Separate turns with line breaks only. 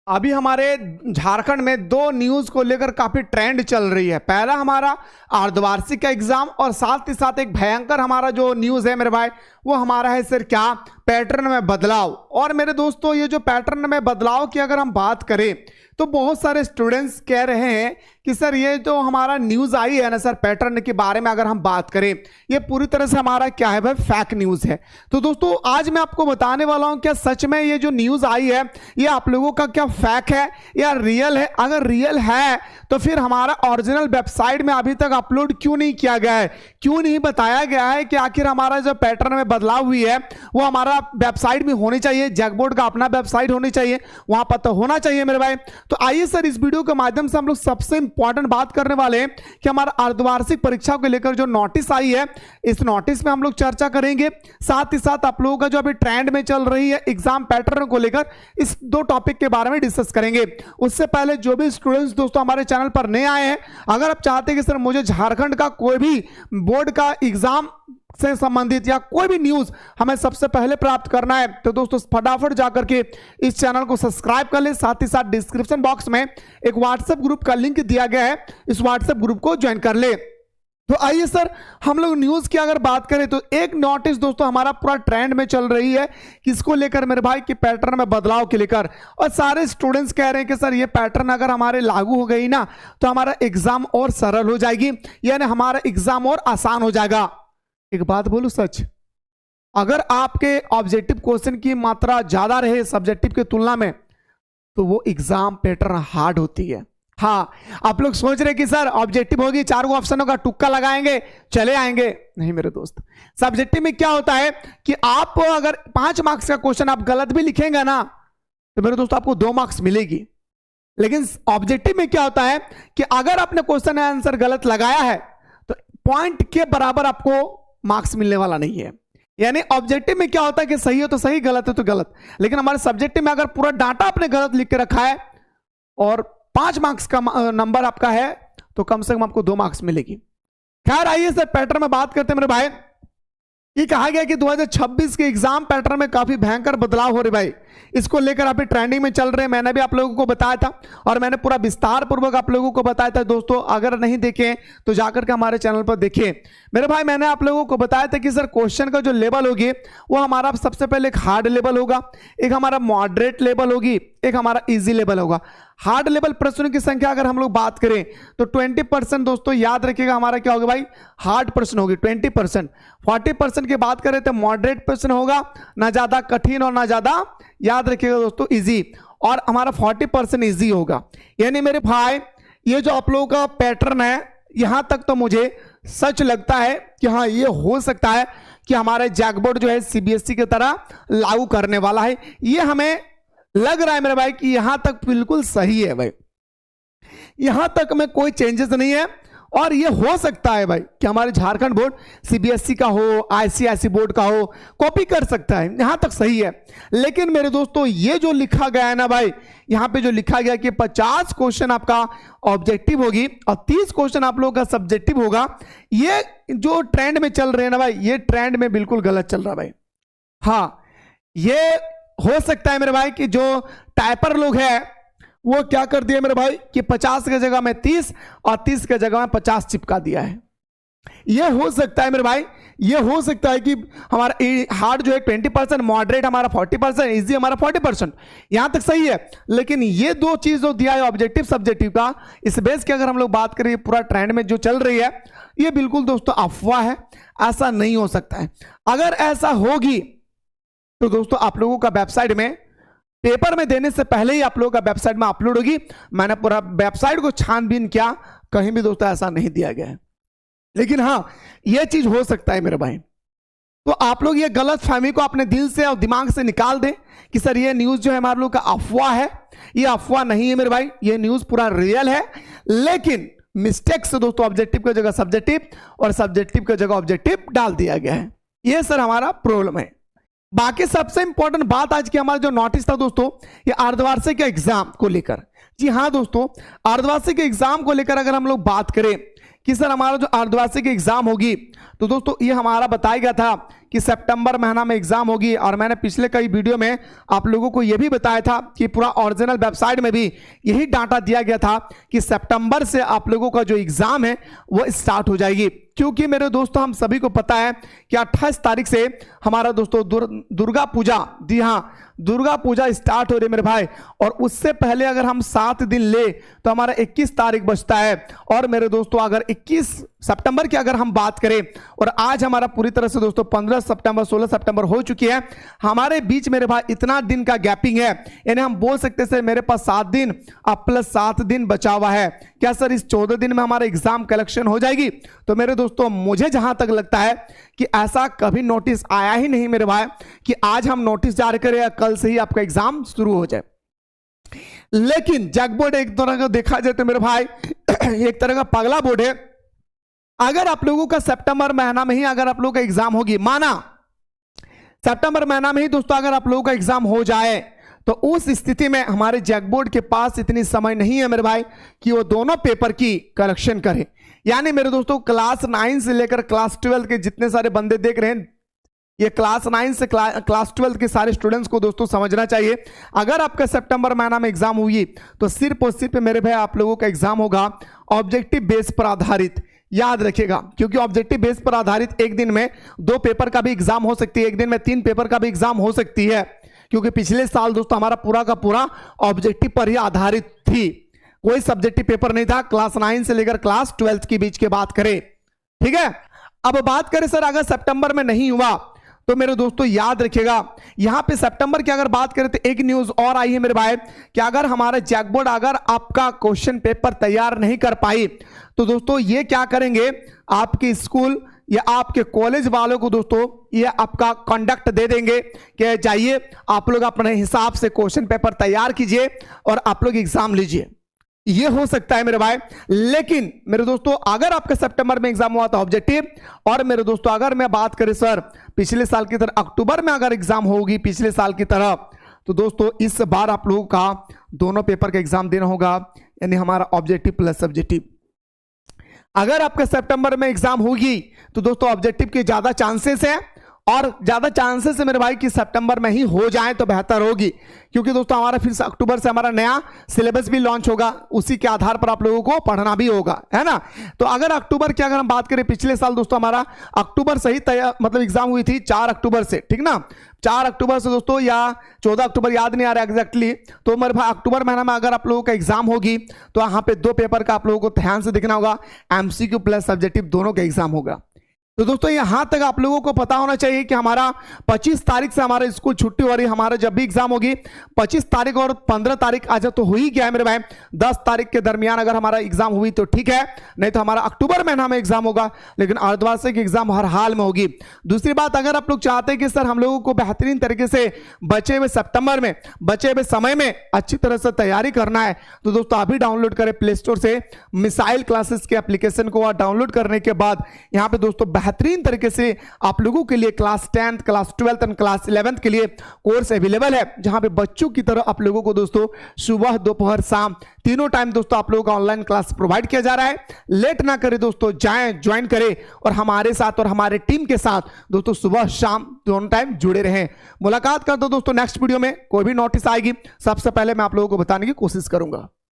अभी हमारे झारखंड में दो न्यूज को लेकर काफी ट्रेंड चल रही है। पहला हमारा अर्धवार्षिक का एग्जाम और साथ ही साथ एक भयंकर हमारा जो न्यूज है मेरे भाई वो हमारा है सर क्या पैटर्न में बदलाव। और मेरे दोस्तों ये जो पैटर्न में बदलाव की अगर हम बात करें तो बहुत सारे स्टूडेंट्स कह रहे हैं कि सर ये जो हमारा न्यूज़ आई है ना सर पैटर्न के बारे में अगर हम बात करें ये पूरी तरह से हमारा क्या है भाई फेक न्यूज़ है। तो दोस्तों आज मैं आपको बताने वाला हूं क्या सच में ये जो न्यूज़ आई है ये आप लोगों का क्या फेक है या रियल है। अगर रियल है तो फिर हमारा ओरिजिनल वेबसाइट में अभी तक अपलोड क्यों नहीं किया गया है, क्यों नहीं बताया गया है कि आखिर हमारा जो पैटर्न में बदलाव हुई है वो हमारा वेबसाइट में होनी चाहिए। जैकबोर्ड का अपना वेबसाइट होनी चाहिए, वहां पर तो होना चाहिए मेरे भाई। तो आइए सर इस वीडियो के माध्यम से हम लोग सबसे इंपॉर्टेंट बात करने वाले हैं कि हमारा अर्धवार्षिक परीक्षा को लेकर जो नोटिस आई है इस नोटिस में हम लोग चर्चा करेंगे। साथ ही साथ आप लोगों का जो अभी ट्रेंड में चल रही है एग्जाम पैटर्न को लेकर इस दो टॉपिक के बारे में डिस्कस करेंगे। उससे पहले जो भी स्टूडेंट्स दोस्तों हमारे चैनल पर नए आए हैं, अगर आप चाहते हैं कि सर मुझे झारखंड का कोई भी बोर्ड का एग्जाम से संबंधित या कोई भी न्यूज हमें सबसे पहले प्राप्त करना है तो दोस्तों फटाफट जाकर के इस चैनल को सब्सक्राइब कर ले। साथ ही साथ डिस्क्रिप्शन बॉक्स में एक व्हाट्सएप ग्रुप का लिंक दिया गया है, इस व्हाट्सएप ग्रुप को ज्वाइन कर ले। तो आइए सर हम लोग न्यूज की अगर बात करें तो एक नोटिस दोस्तों हमारा पूरा ट्रेंड में चल रही है किसको लेकर मेरे भाई कि पैटर्न में बदलाव के लेकर। और सारे स्टूडेंट्स कह रहे हैं कि सर ये पैटर्न अगर हमारे लागू हो गई ना तो हमारा एग्जाम और सरल हो जाएगी, यानी हमारा एग्जाम और आसान हो जाएगा। एक बात बोलूं सच, अगर आपके ऑब्जेक्टिव क्वेश्चन की मात्रा ज्यादा रहे सब्जेक्टिव की तुलना में तो वो एग्जाम पैटर्न हार्ड होती है। हाँ आप लोग सोच रहे कि सर ऑब्जेक्टिव होगी 4 ऑप्शनों का तुक्का लगाएंगे चले आएंगे, नहीं मेरे दोस्त। सब्जेक्टिव में क्या होता है कि आप अगर 5 मार्क्स का क्वेश्चन आप गलत भी लिखेंगे ना तो मेरे दोस्त आपको 2 मार्क्स मिलेगी। लेकिन ऑब्जेक्टिव में क्या होता है कि अगर आपने क्वेश्चन आंसर गलत लगाया है तो पॉइंट के बराबर आपको मार्क्स मिलने वाला नहीं है। यानी ऑब्जेक्टिव में क्या होता है कि सही हो तो सही, गलत है तो गलत। लेकिन हमारे सब्जेक्टिव में अगर पूरा डाटा आपने गलत लिख के रखा है और 5 मार्क्स का नंबर आपका है तो कम से कम आपको 2 मार्क्स मिलेगी। खैर आइए सर पैटर्न में बात करते हैं मेरे भाई। ये कहा गया कि 2026 के एग्जाम पैटर्न में काफी भयंकर बदलाव हो रहे भाई, इसको लेकर अभी ट्रेंडिंग में चल रहे हैं। मैंने भी आप लोगों को बताया था और मैंने पूरा विस्तार पूर्वक आप लोगों को बताया था। दोस्तों अगर नहीं देखें तो जाकर के हमारे चैनल पर देखिए मेरे भाई। मैंने आप लोगों को बताया था कि सर क्वेश्चन का जो लेवल होगी वो हमारा सबसे पहले एक हार्ड लेवल होगा, एक हमारा मॉडरेट लेवल होगी, एक हमारा इजी लेवल होगा। हार्ड लेवल प्रश्नों की संख्या अगर हम लोग बात करें तो 20% दोस्तों याद रखिएगा हमारा क्या होगा भाई हार्ड प्रश्न होगी 20%। 40% की बात करें तो मॉडरेट प्रश्न होगा, ना ज्यादा कठिन और ना ज्यादा याद रखिएगा दोस्तों इजी, और हमारा 40% इजी होगा। यानी मेरे भाई ये जो आप लोगों का पैटर्न है यहां तक तो मुझे सच लगता है कि हाँ ये हो सकता है कि हमारे जैकबोर्ड जो है सीबीएसई की तरह लागू करने वाला है। ये हमें लग रहा है मेरे भाई कि यहां तक बिल्कुल सही है भाई, यहां तक में कोई चेंजेस नहीं है। और ये हो सकता है भाई कि हमारे झारखंड बोर्ड सीबीएसई का हो, आईसीआईसी बोर्ड का हो, कॉपी कर सकता है, यहां तक सही है। लेकिन मेरे दोस्तों ये जो लिखा गया है ना भाई, यहां पे जो लिखा गया कि 50 क्वेश्चन आपका ऑब्जेक्टिव होगी और 30 क्वेश्चन आप लोगों का सब्जेक्टिव होगा, ये जो ट्रेंड में चल रहे हैं ना भाई ये ट्रेंड में बिल्कुल गलत चल रहा है भाई। हाँ ये हो सकता है मेरे भाई कि जो टाइपर लोग हैं वो क्या कर दिया मेरे भाई कि 50 की जगह में 30 और 30 की जगह में 50 चिपका दिया है। ये हो सकता है मेरे भाई, ये हो सकता है कि हमारा हार्ड जो है 20%, मॉडरेट हमारा 40%, इजी हमारा 40%, यहां तक सही है। लेकिन ये दो चीज जो दिया है ऑब्जेक्टिव सब्जेक्टिव का, इस बेस की अगर हम लोग बात करें पूरा ट्रेंड में जो चल रही है ये बिल्कुल दोस्तों अफवाह है, ऐसा नहीं हो सकता है। अगर ऐसा होगी तो दोस्तों आप लोगों का वेबसाइट में पेपर में देने से पहले ही आप लोगों का वेबसाइट में अपलोड होगी। मैंने पूरा वेबसाइट को छानबीन किया, कहीं भी दोस्तों ऐसा नहीं दिया गया है। लेकिन हाँ यह चीज हो सकता है मेरे भाई। तो आप लोग ये गलत फहमी को अपने दिल से और दिमाग से निकाल दें कि सर ये न्यूज जो है हमारे लोग का अफवाह है। ये अफवाह नहीं है मेरे भाई, ये न्यूज पूरा रियल है। लेकिन मिस्टेक से दोस्तों ऑब्जेक्टिव की जगह सब्जेक्टिव और सब्जेक्टिव की जगह ऑब्जेक्टिव डाल दिया गया है। ये सर हमारा प्रॉब्लम है। बाकी सबसे इंपॉर्टेंट बात आज की हमारा जो नोटिस था दोस्तों ये अर्धवार्षिक के एग्जाम को लेकर। जी हाँ दोस्तों अर्धवार्षिक के एग्जाम को लेकर अगर हम लोग बात करें कि सर हमारा जो अर्धवार्षिक एग्जाम होगी तो दोस्तों ये हमारा बताया गया था कि सितंबर महीना में एग्जाम होगी, और मैंने पिछले कई वीडियो में आप लोगों को यह भी बताया था कि पूरा ओरिजिनल वेबसाइट में भी यही डाटा दिया गया था कि सितंबर से आप लोगों का जो एग्जाम है वो स्टार्ट हो जाएगी। क्योंकि मेरे दोस्तों हम सभी को पता है कि 28 तारीख से हमारा दोस्तों दुर्गा पूजा, जी हाँ दुर्गा पूजा स्टार्ट हो रही है मेरे भाई, और उससे पहले अगर हम 7 दिन ले तो हमारा 21 तारीख बचता है। और मेरे दोस्तों अगर 21 सितंबर की अगर हम बात करें, और आज हमारा पूरी तरह से दोस्तों 15 सितंबर 16 सितंबर हो चुकी है, हमारे बीच मेरे भाई इतना दिन का गैपिंग है, यानी हम बोल सकते हैं मेरे पास 7 दिन अब प्लस 7 दिन बचा हुआ है। क्या सर इस 14 दिन में हमारा एग्जाम कलेक्शन हो जाएगी? तो मेरे दोस्तों मुझे जहां तक लगता है कि ऐसा कभी नोटिस आया ही नहीं मेरे भाई कि आज हम नोटिस जारी करें या कल से ही आपका एग्जाम शुरू हो जाए। लेकिन जैक बोर्ड एक तरह का देखा जाए तो मेरे भाई एक तरह का पगला बोर्ड है। अगर आप लोगों का सितंबर महीना में ही अगर आप लोगों का एग्जाम होगी, माना सितंबर महीना में ही दोस्तों अगर आप लोगों का एग्जाम हो जाए, तो उस स्थिति में हमारे जैक बोर्ड के पास इतनी समय नहीं है मेरे भाई कि वो दोनों पेपर की करेक्शन करे। यानी मेरे दोस्तों क्लास 9 से लेकर क्लास 12 के जितने सारे बंदे देख रहे हैं, ये क्लास 9 से क्लास 12 के सारे स्टूडेंट्स को दोस्तों समझना चाहिए, अगर आपका सितंबर महीना में एग्जाम हुई तो सिर्फ और सिर्फ मेरे भाई आप लोगों का एग्जाम होगा ऑब्जेक्टिव बेस पर आधारित। याद रखिएगा, क्योंकि ऑब्जेक्टिव बेस पर आधारित एक दिन में 2 पेपर का भी एग्जाम हो सकती है, एक दिन में 3 पेपर का भी एग्जाम हो सकती है। क्योंकि पिछले साल दोस्तों हमारा पूरा का पूरा ऑब्जेक्टिव पर ही आधारित थी, कोई सब्जेक्टिव पेपर नहीं था क्लास 9 से लेकर क्लास 12 के बीच के बात करें। ठीक है, अब बात करें सर अगर सितंबर में नहीं हुआ तो मेरे दोस्तों याद रखिएगा, यहां पे सितंबर की अगर बात करें तो एक न्यूज और आई है मेरे भाई कि अगर हमारा जैक बोर्ड अगर आपका क्वेश्चन पेपर तैयार नहीं कर पाई तो दोस्तों ये क्या करेंगे, आपके स्कूल या आपके कॉलेज वालों को दोस्तों ये आपका कंडक्ट दे देंगे कि जाइए आप लोग अपने हिसाब से क्वेश्चन पेपर तैयार कीजिए और आप लोग एग्जाम लीजिए। ये हो सकता है मेरे भाई। लेकिन मेरे दोस्तों अगर आपका सितंबर में एग्जाम हुआ तो ऑब्जेक्टिव, और मेरे दोस्तों अगर मैं बात करें सर पिछले साल की तरह अक्टूबर में अगर एग्जाम होगी पिछले साल की तरह, तो दोस्तों इस बार आप लोगों का दोनों पेपर का एग्जाम देना होगा, यानी हमारा ऑब्जेक्टिव प्लस सब्जेक्टिव। अगर आपका सितंबर में एग्जाम होगी तो दोस्तों ऑब्जेक्टिव के ज्यादा चांसेस है, और ज्यादा चांसेस है मेरे भाई कि सितंबर में ही हो जाए तो बेहतर होगी, क्योंकि दोस्तों हमारा फिर अक्टूबर से हमारा नया सिलेबस भी लॉन्च होगा, उसी के आधार पर आप लोगों को पढ़ना भी होगा, है ना। तो अगर अक्टूबर की अगर हम बात करें, पिछले साल दोस्तों हमारा अक्टूबर से ही मतलब एग्जाम हुई थी 4 अक्टूबर से, ठीक ना, 4 अक्टूबर से दोस्तों या 14 अक्टूबर, याद नहीं आ रहा एग्जैक्टली। तो मेरे भाई अक्टूबर महीना में अगर आप लोगों का एग्जाम होगी तो यहाँ पे 2 पेपर का आप लोगों को ध्यान से देखना होगा, एमसीक्यू प्लस सब्जेक्टिव दोनों का एग्जाम होगा। तो दोस्तों यहां तक आप लोगों को पता होना चाहिए कि हमारा 25 तारीख से हमारा स्कूल छुट्टी हो रही है, हमारा जब भी एग्जाम होगी 25 तारीख और 15 तारीख आज तो हो ही गया है मेरे भाई, 10 तारीख के दरमियान अगर हमारा एग्जाम हुई तो ठीक है, नहीं तो हमारा अक्टूबर महीना में एग्जाम होगा, लेकिन अर्धवार्षिक एग्जाम हर हाल में होगी। दूसरी बात, अगर आप लोग चाहते हैं कि सर हम लोगों को बेहतरीन तरीके से बचे हुए सितंबर में बचे हुए समय में अच्छी तरह से तैयारी करना है, तो दोस्तों अभी डाउनलोड करें प्ले स्टोर से मिसाइल क्लासेस के एप्लीकेशन को, और डाउनलोड करने के बाद यहाँ पे दोस्तों बेहतरीन तरीके से आप लोगों के लिए क्लास 10th क्लास 12th और क्लास 11th के लिए कोर्स अवेलेबल है, जहां पे बच्चों की तरह आप लोगों को दोस्तों सुबह दोपहर शाम तीनों टाइम दोस्तों आप लोगों का ऑनलाइन क्लास प्रोवाइड किया जा रहा है। लेट ना करें दोस्तों, जाएं ज्वाइन करें और हमारे साथ और हमारे टीम के साथ दोस्तों सुबह शाम दोनों टाइम जुड़े रहें। मुलाकात कर दो दोस्तों नेक्स्ट वीडियो में, कोई भी नोटिस आएगी सबसे पहले मैं आप लोगों को बताने की कोशिश करूंगा।